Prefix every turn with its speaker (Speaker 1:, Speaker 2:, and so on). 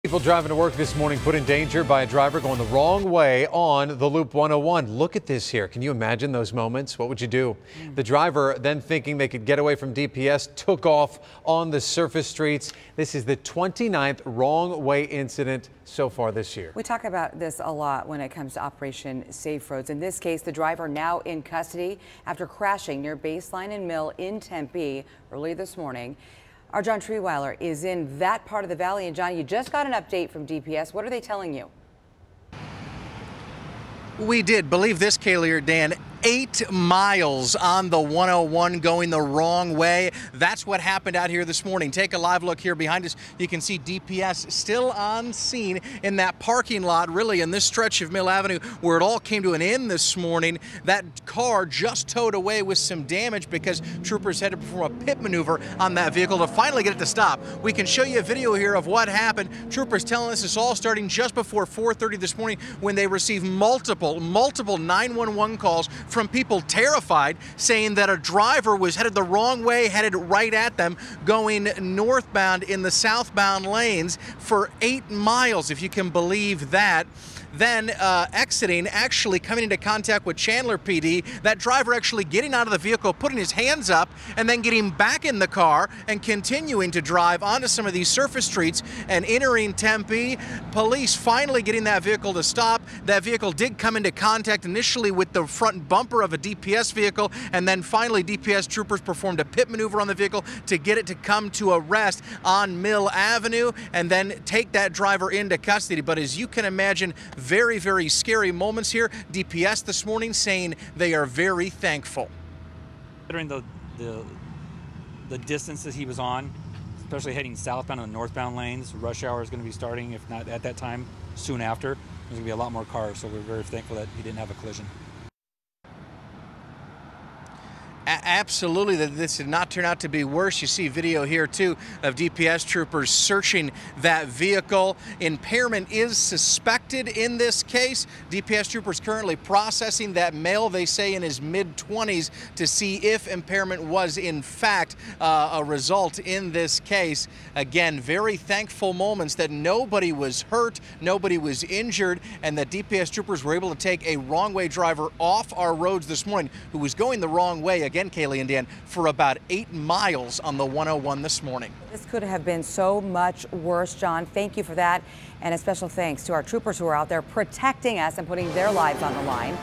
Speaker 1: People driving to work this morning put in danger by a driver going the wrong way on the Loop 101. Look at this here. Can you imagine those moments? What would you do? The driver, then thinking they could get away from DPS, took off on the surface streets. This is the 29th wrong way incident so far this year.
Speaker 2: We talk about this a lot when it comes to Operation Safe Roads. In this case, the driver now in custody after crashing near Baseline and Mill in Tempe early this morning. Our John Treeweiler is in that part of the valley. And John, you just got an update from DPS. What are they telling you?
Speaker 3: We did. Believe this, Kaylee or Dan. 8 miles on the 101 going the wrong way. That's what happened out here this morning. Take a live look here behind us. You can see DPS still on scene in that parking lot, really in this stretch of Mill Avenue where it all came to an end this morning. That car just towed away with some damage because troopers had to perform a pit maneuver on that vehicle to finally get it to stop. We can show you a video here of what happened. Troopers telling us it's all starting just before 4:30 this morning when they received multiple 911 calls from people terrified, saying that a driver was headed the wrong way, headed right at them, going northbound in the southbound lanes for 8 miles, if you can believe that. Then exiting, actually coming into contact with Chandler PD, that driver actually getting out of the vehicle, putting his hands up, and then getting back in the car and continuing to drive onto some of these surface streets and entering Tempe. Police finally getting that vehicle to stop. That vehicle did come into contact initially with the front bumper of a DPS vehicle, and then finally DPS troopers performed a pit maneuver on the vehicle to get it to come to a rest on Mill Avenue and then take that driver into custody. But as you can imagine, very, very scary moments here. DPS this morning saying they are very thankful.
Speaker 4: Considering the distances he was on, especially heading southbound in the northbound lanes, rush hour is going to be starting, if not at that time, soon after. There's going to be a lot more cars, so we're very thankful that he didn't have a collision.
Speaker 3: Absolutely, that this did not turn out to be worse. You see video here too of DPS troopers searching that vehicle. Impairment is suspected in this case. DPS troopers currently processing that male, they say in his mid-20s, to see if impairment was in fact a result in this case. Again, very thankful moments that nobody was hurt, nobody was injured, and that DPS troopers were able to take a wrong way driver off our roads this morning who was going the wrong way, again, Kaylee and Dan, for about 8 miles on the 101 this morning.
Speaker 2: This could have been so much worse, John. Thank you for that. And a special thanks to our troopers who are out there protecting us and putting their lives on the line.